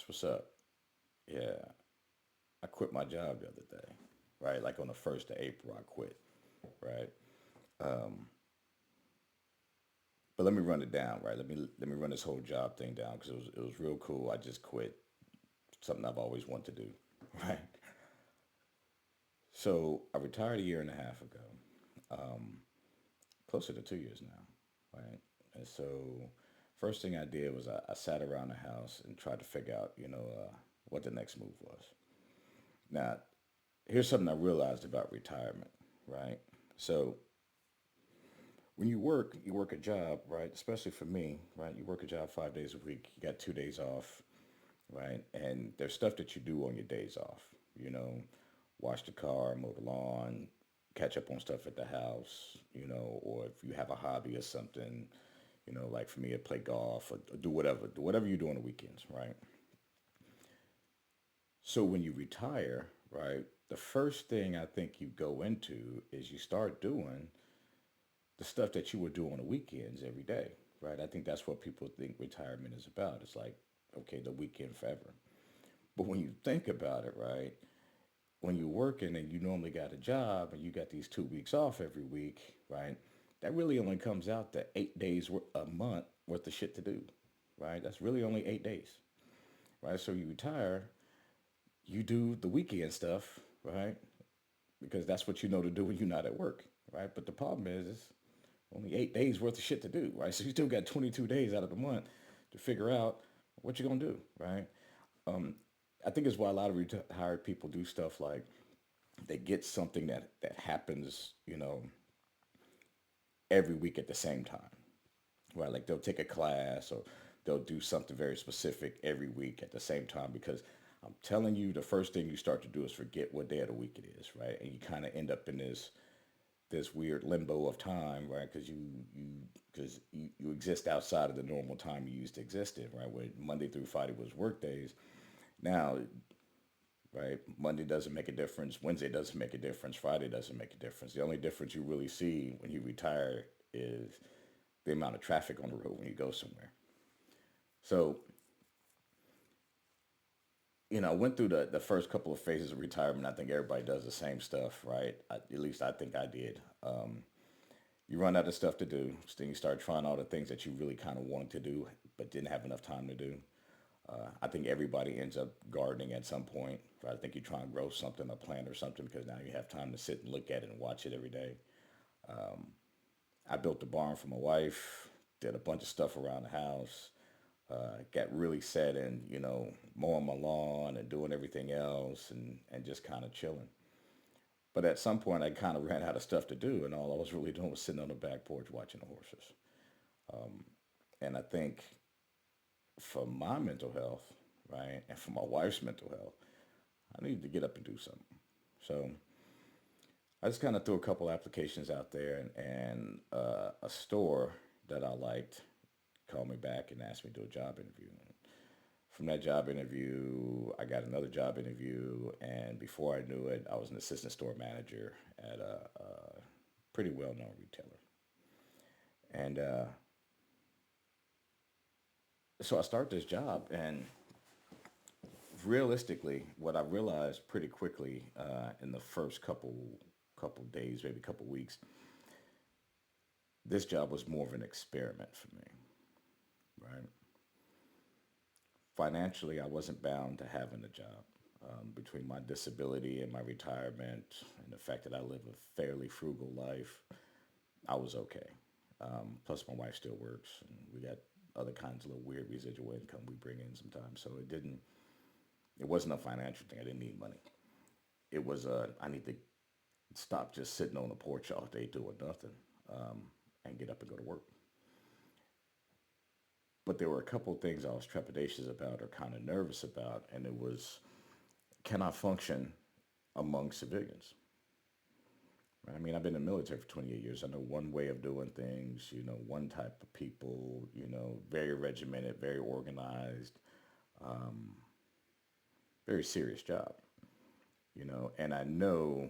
what's up? Yeah, I quit my job the other day, right? Like on the 1st of April, I quit, right? Um, but let me run it down, right? Let me run this whole job thing down because it was real cool. I just quit something I've always wanted to do, right? So I retired a year and a half ago, um, closer to 2 years now, right? And so first thing I did was I sat around the house and tried to figure out, what the next move was. Now, here's something I realized about retirement, right? So when you work a job, right? Especially for me, right? You work a job 5 days a week. You got 2 days off, right? And there's stuff that you do on your days off. You know, wash the car, mow the lawn, catch up on stuff at the house. Or if you have a hobby or something, like for me, I play golf or do whatever you do on the weekends, right? So when you retire, right? The first thing I think you go into is you start doing the stuff that you would do on the weekends every day, right? I think that's what people think retirement is about. It's like, okay, the weekend forever. But when you think about it, right, when you're working and you normally got a job and you got these 2 weeks off every week, right, that really only comes out to 8 days a month worth of shit to do, right? That's really only 8 days, right? So you retire, you do the weekend stuff, right? Because that's what you know to do when you're not at work, right? But the problem is only 8 days worth of shit to do, right? So you still got 22 days out of the month to figure out what you're gonna do, right? Um, I think it's why a lot of retired people do stuff like they get something that happens, every week at the same time, right? Like they'll take a class or they'll do something very specific every week at the same time because I'm telling you, the first thing you start to do is forget what day of the week it is, right? And you kind of end up in this weird limbo of time, right? Because you exist outside of the normal time you used to exist in, right? Where Monday through Friday was work days. Now, right, Monday doesn't make a difference. Wednesday doesn't make a difference. Friday doesn't make a difference. The only difference you really see when you retire is the amount of traffic on the road when you go somewhere. So, I went through the first couple of phases of retirement. I think everybody does the same stuff, right? At least I think I did. You run out of stuff to do. So then you start trying all the things that you really kind of wanted to do, but didn't have enough time to do. I think everybody ends up gardening at some point. Right? I think you try and grow something, a plant or something, because now you have time to sit and look at it and watch it every day. Um, I built a barn for my wife, did a bunch of stuff around the house, got really set in, mowing my lawn and doing everything else and just kind of chilling. But at some point, I kind of ran out of stuff to do, and all I was really doing was sitting on the back porch watching the horses. Um, and I think for my mental health, right, and for my wife's mental health, I needed to get up and do something. So I just kind of threw a couple applications out there, and a store that I liked called me back and asked me to do a job interview. From that job interview, I got another job interview, and before I knew it, I was an assistant store manager at a pretty well-known retailer. And so I start this job, and realistically, what I realized pretty quickly in the first couple days, maybe couple weeks, this job was more of an experiment for me, right? Financially, I wasn't bound to having a job. Between my disability and my retirement, and the fact that I live a fairly frugal life, I was okay. Plus, my wife still works, and we got other kinds of little weird residual income we bring in sometimes. So it wasn't a financial thing. I didn't need money. It was I need to stop just sitting on the porch all day doing nothing, um, and get up and go to work. But there were a couple of things I was trepidatious about or kind of nervous about, and it was, can I function among civilians? Right? I mean, I've been in the military for 28 years. I know one way of doing things, one type of people, very regimented, very organized, um, very serious job, and I know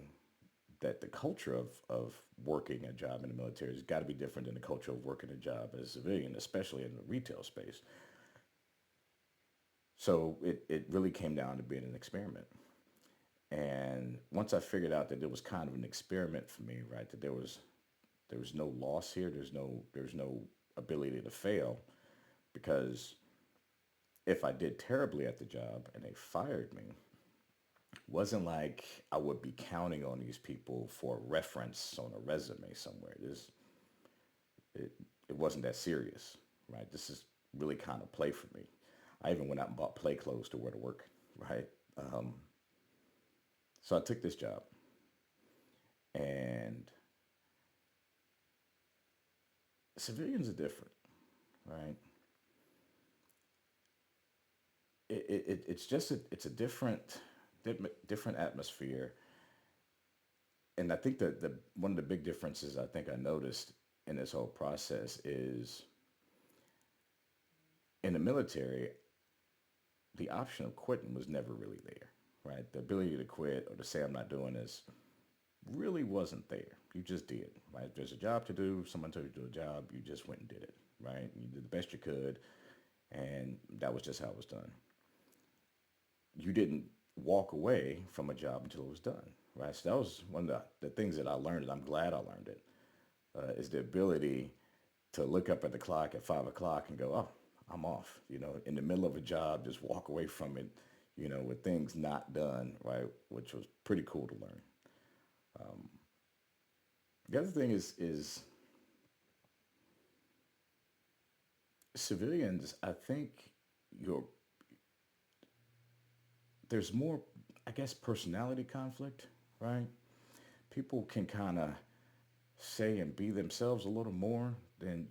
that the culture of working a job in the military has got to be different than the culture of working a job as a civilian, especially in the retail space. So it really came down to being an experiment. And once I figured out that it was kind of an experiment for me, right, that there was no loss here, there's no ability to fail, because if I did terribly at the job and they fired me, wasn't like I would be counting on these people for reference on a resume somewhere. It, it wasn't that serious, right? This is really kind of play for me. I even went out and bought play clothes to wear to work, right? Um, so I took this job, and civilians are different, right? It's just it's a different atmosphere, and I think that the one of the big differences I think I noticed in this whole process is in the military, the option of quitting was never really there, right? The ability to quit or to say I'm not doing this really wasn't there. You just did, right? If there's a job to do, someone told you to do a job, you just went and did it, right? You did the best you could, and that was just how it was done. You didn't walk away from a job until it was done, right? So that was one of the things that I learned, and I'm glad I learned it, is the ability to look up at the clock at 5 o'clock and go, oh, I'm off, in the middle of a job, just walk away from it, with things not done, right? Which was pretty cool to learn. The other thing is civilians, I think you're there's more, I guess, personality conflict, right? People can kind of say and be themselves a little more than,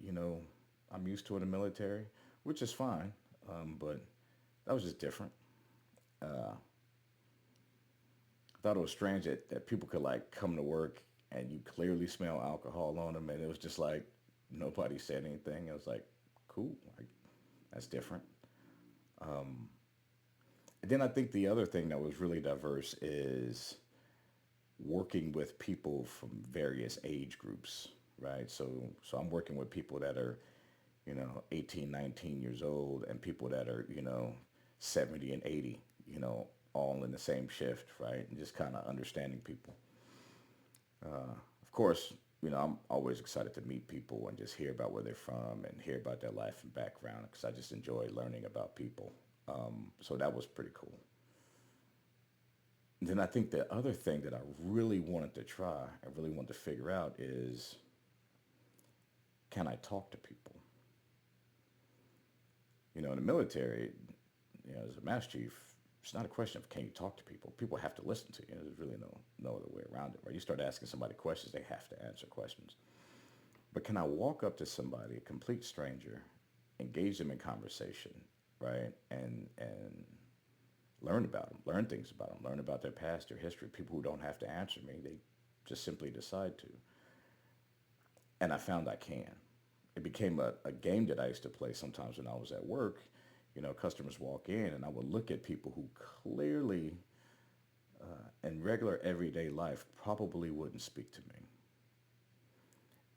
I'm used to in the military, which is fine. But that was just different. Uh, I thought it was strange that people could like come to work and you clearly smell alcohol on them, and it was just like nobody said anything. It was like, cool, like, that's different. And then I think the other thing that was really diverse is working with people from various age groups, right? So I'm working with people that are, 18, 19 years old, and people that are, 70 and 80, all in the same shift, right? And just kind of understanding people. Of course, I'm always excited to meet people and just hear about where they're from and hear about their life and background, because I just enjoy learning about people. So that was pretty cool. And then I think the other thing that I really wanted to try and really wanted to figure out is, can I talk to people? In the military, as a master chief, it's not a question of can you talk to people. People have to listen to you. There's really no other way around it, right? You start asking somebody questions, they have to answer questions. But can I walk up to somebody, a complete stranger, engage them in conversation, right? And learn about them, learn things about them, learn about their past, their history. People who don't have to answer me, they just simply decide to. And I found I can. It became a game that I used to play sometimes when I was at work. Customers walk in, and I would look at people who clearly, in regular everyday life, probably wouldn't speak to me.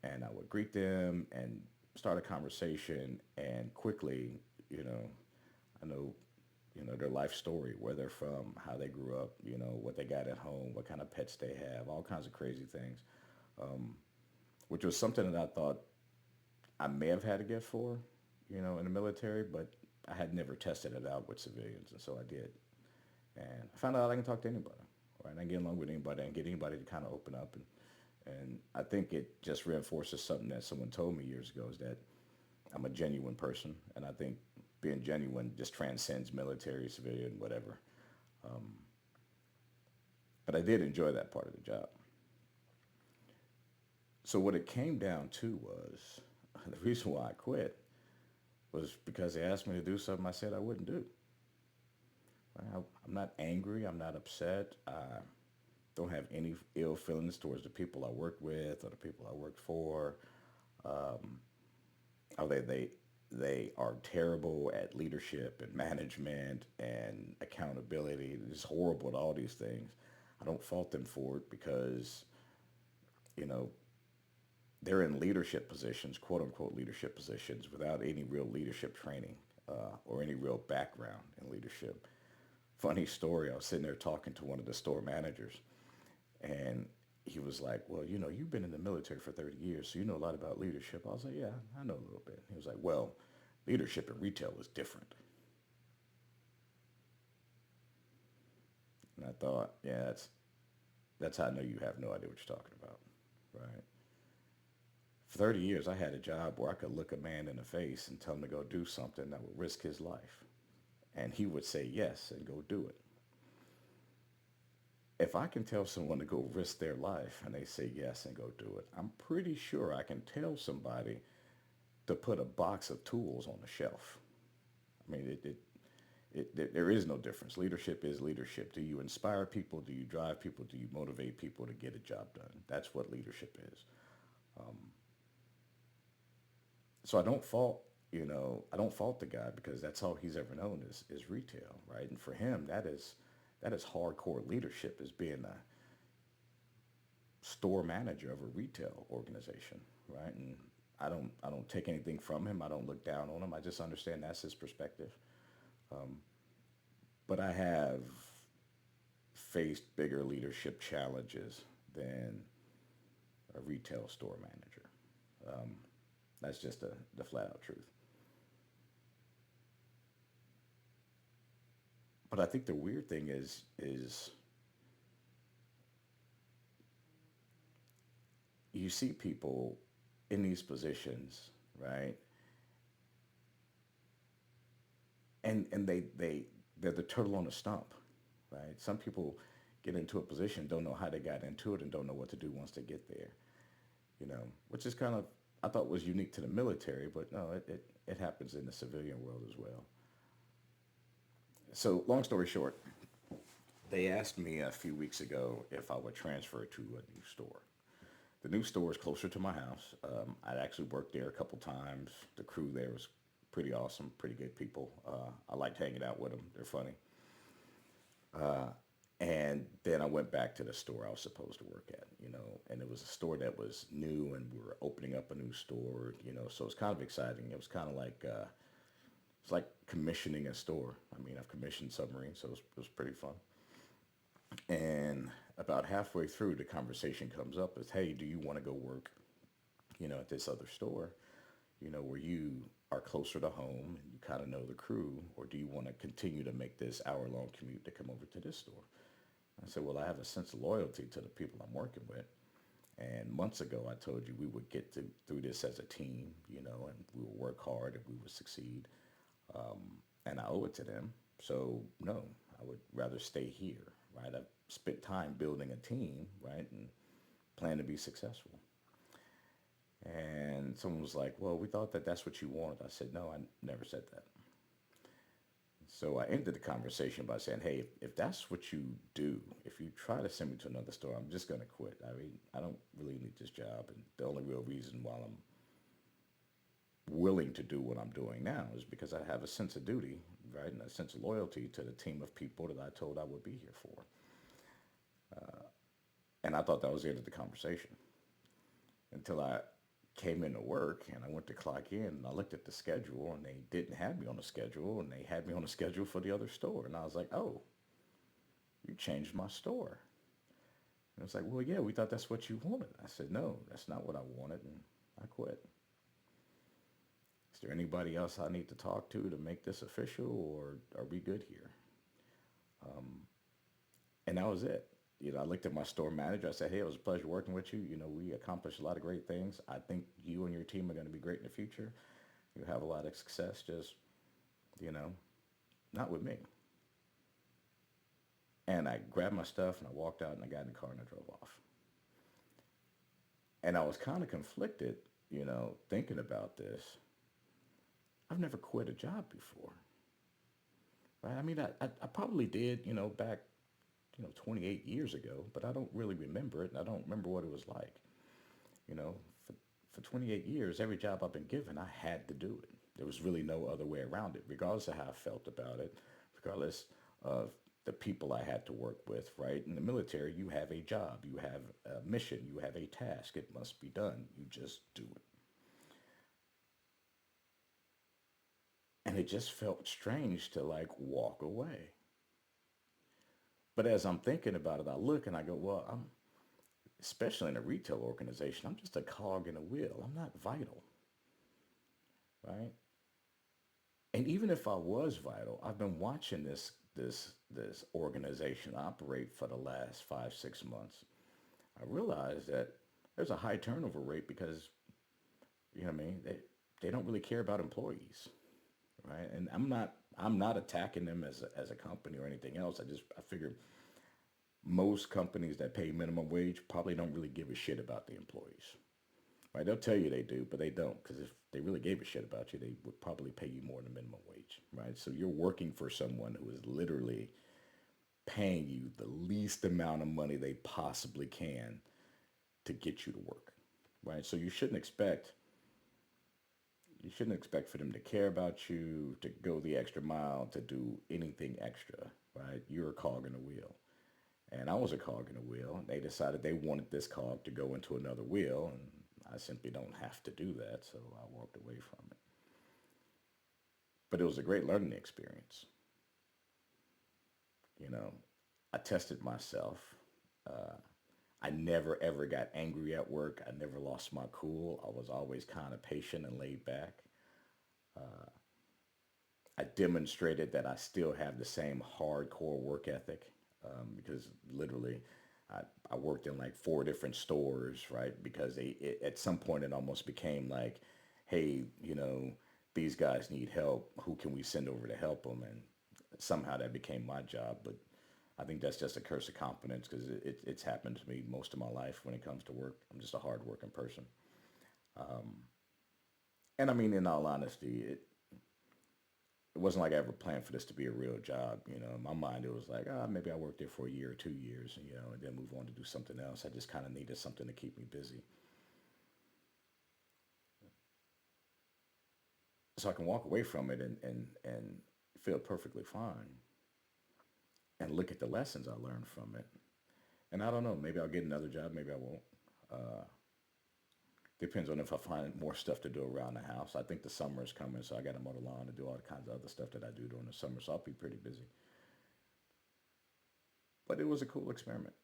And I would greet them and start a conversation, and quickly, you know, I know, their life story, where they're from, how they grew up, what they got at home, what kind of pets they have, all kinds of crazy things, which was something that I thought I may have had a gift for, in the military, but I had never tested it out with civilians, and so I did. And I found out I can talk to anybody, right? I can get along with anybody and get anybody to kind of open up. And I think it just reinforces something that someone told me years ago, is that I'm a genuine person. And I think being genuine just transcends military, civilian, whatever. Um, but I did enjoy that part of the job. So what it came down to was the reason why I quit was because they asked me to do something I said I wouldn't do. I'm not angry. I'm not upset. I don't have any ill feelings towards the people I work with or the people I work for. Um, oh, they are terrible at leadership and management and accountability. They're just horrible at all these things. I don't fault them for it, because you know they're in leadership positions, quote unquote leadership positions, without any real leadership training. or any real background in leadership. Funny story, I was sitting there talking to one of the store managers, and he was like, "Well, you've been in the military for 30 years, so you know a lot about leadership." I was like, "Yeah, I know a little bit." He was like, "Well, leadership in retail is different." And I thought, yeah, that's how I know you have no idea what you're talking about, right? For 30 years, I had a job where I could look a man in the face and tell him to go do something that would risk his life. And he would say yes and go do it. If I can tell someone to go risk their life and they say yes and go do it, I'm pretty sure I can tell somebody to put a box of tools on the shelf. I mean, there is no difference. Leadership is leadership. Do you inspire people? Do you drive people? Do you motivate people to get a job done? That's what leadership is. Um, so I don't fault the guy because that's all he's ever known is retail, right? And for him, that is hardcore leadership is being a store manager of a retail organization, right? And I don't take anything from him. I don't look down on him. I just understand that's his perspective. Um, but I have faced bigger leadership challenges than a retail store manager. Um, that's just the flat out truth. But I think the weird thing is you see people in these positions, right? And they're the turtle on the stump, right? Some people get into a position, don't know how they got into it, and don't know what to do once they get there. Which is kind of I thought was unique to the military, but no, it happens in the civilian world as well. So long story short, they asked me a few weeks ago if I would transfer to a new store. The new store is closer to my house. I'd actually worked there a couple times. The crew there was pretty awesome, pretty good people. I liked hanging out with them. They're funny. And then I went back to the store I was supposed to work at, and it was a store that was new and we were opening up a new store, so it's kind of exciting. It was kind of like, it's like commissioning a store. I mean, I've commissioned submarines, so it was pretty fun. And about halfway through, the conversation comes up is, hey, do you want to go work, at this other store, where you are closer to home and you kind of know the crew, or do you want to continue to make this hour-long commute to come over to this store? I said, well, I have a sense of loyalty to the people I'm working with. And months ago, I told you we would get through this as a team, and we would work hard and we would succeed. Um, and I owe it to them. So, no, I would rather stay here, right? I've spent time building a team, right, and plan to be successful. And someone was like, well, we thought that that's what you wanted. I said, no, I never said that. So I ended the conversation by saying, hey, if that's what you do, if you try to send me to another store, I'm just going to quit. I mean, I don't really need this job. And the only real reason why I'm willing to do what I'm doing now is because I have a sense of duty, right, and a sense of loyalty to the team of people that I told I would be here for. And I thought that was the end of the conversation until I came into work and I went to clock in and I looked at the schedule and they didn't have me on the schedule and they had me on the schedule for the other store. And I was like, oh, you changed my store. And it's like, well, yeah, we thought that's what you wanted. I said, no, that's not what I wanted. And I quit. Is there anybody else I need to talk to make this official, or are we good here? And that was it. I looked at my store manager. I said, hey, it was a pleasure working with you. We accomplished a lot of great things. I think you and your team are going to be great in the future. You have a lot of success, just, you know, not with me. And I grabbed my stuff and I walked out and I got in the car and I drove off. And I was kind of conflicted, thinking about this. I've never quit a job before, right? I mean, I probably did, back, 28 years ago, but I don't really remember it. And I don't remember what it was like. You know, for, for 28 years, every job I've been given, I had to do it. There was really no other way around it, regardless of how I felt about it, regardless of the people I had to work with, right? In the military, you have a job, you have a mission, you have a task. It must be done. You just do it. And it just felt strange to like walk away. But as I'm thinking about it, I look and I go, well, I'm, especially in a retail organization, I'm just a cog in a wheel. I'm not vital, right? And even if I was vital, I've been watching this organization operate for the last 5 6 months. I realized that there's a high turnover rate because you know what I mean they don't really care about employees, right? And I'm not attacking them as a company or anything else. I figure most companies that pay minimum wage probably don't really give a shit about the employees. Right? They'll tell you they do, but they don't because if they really gave a shit about you, they would probably pay you more than minimum wage, right? So you're working for someone who is literally paying you the least amount of money they possibly can to get you to work, right? So you shouldn't expect for them to care about you, to go the extra mile, to do anything extra, right? You're a cog in a wheel. And I was a cog in a wheel. They decided they wanted this cog to go into another wheel, and I simply don't have to do that, so I walked away from it. But it was a great learning experience. You know, I tested myself. Uh, I never ever got angry at work. I never lost my cool. I was always kind of patient and laid back. I demonstrated that I still have the same hardcore work ethic because literally I worked in like four different stores, right? Because at some point it almost became like, hey, these guys need help. Who can we send over to help them? And somehow that became my job. But I think that's just a curse of competence because it's happened to me most of my life when it comes to work. I'm just a hardworking person. And I mean, in all honesty, it wasn't like I ever planned for this to be a real job. In my mind, it was like, maybe I work there for a year or 2 years, and then move on to do something else. I just kind of needed something to keep me busy. So I can walk away from it and feel perfectly fine and look at the lessons I learned from it. And I don't know, maybe I'll get another job, maybe I won't. Uh, Depends on if I find more stuff to do around the house. I think the summer is coming, so I got to mow the lawn and do all kinds of other stuff that I do during the summer, so I'll be pretty busy. But it was a cool experiment.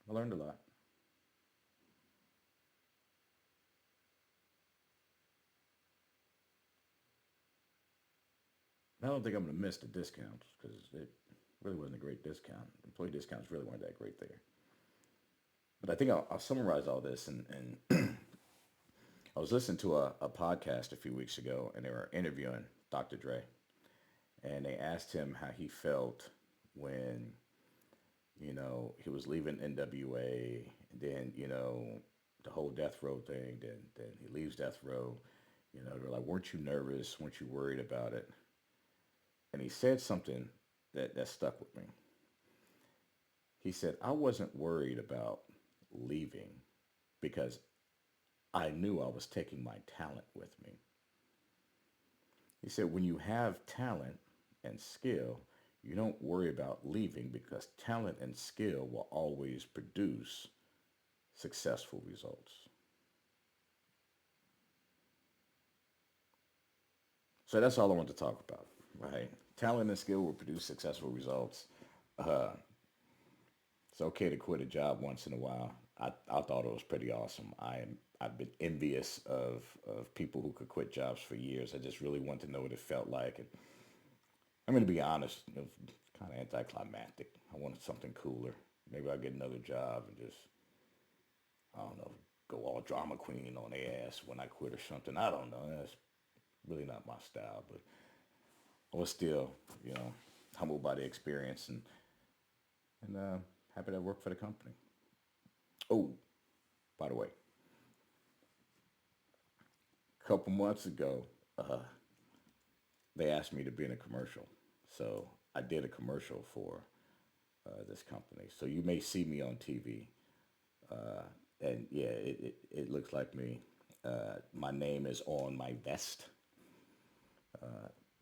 I learned a lot. I don't think I'm going to miss the discounts because it really wasn't a great discount. Employee discounts really weren't that great there. But I think I'll summarize all this. And I was listening to a podcast a few weeks ago, and they were interviewing Dr. Dre. And they asked him how he felt when, he was leaving NWA, and then, the whole death row thing, then he leaves death row. They're like, weren't you nervous? Weren't you worried about it? And he said something that stuck with me. He said, I wasn't worried about leaving because I knew I was taking my talent with me. He said, when you have talent and skill, you don't worry about leaving because talent and skill will always produce successful results. So that's all I want to talk about, right? Talent and skill will produce successful results. Uh, it's okay to quit a job once in a while. I thought it was pretty awesome. I've been envious of people who could quit jobs for years. I just really want to know what it felt like. And I'm going to be honest, it was kind of anticlimactic. I wanted something cooler. Maybe I'll get another job and just, I don't know, go all drama queen on their ass when I quit or something. I don't know. That's really not my style, but I was still, you know, humbled by the experience and happy to work for the company. Oh, by the way, a couple months ago, uh, they asked me to be in a commercial. So I did a commercial for this company. So you may see me on TV. Uh, and yeah, it looks like me. My name is on my vest.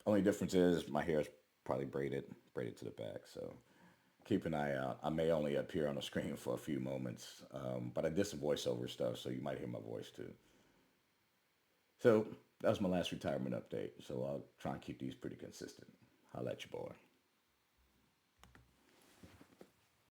Only difference is my hair is probably braided to the back. So keep an eye out. I may only appear on the screen for a few moments, but I did some voiceover stuff, so you might hear my voice too. So that was my last retirement update. So I'll try and keep these pretty consistent. I'll let you boy.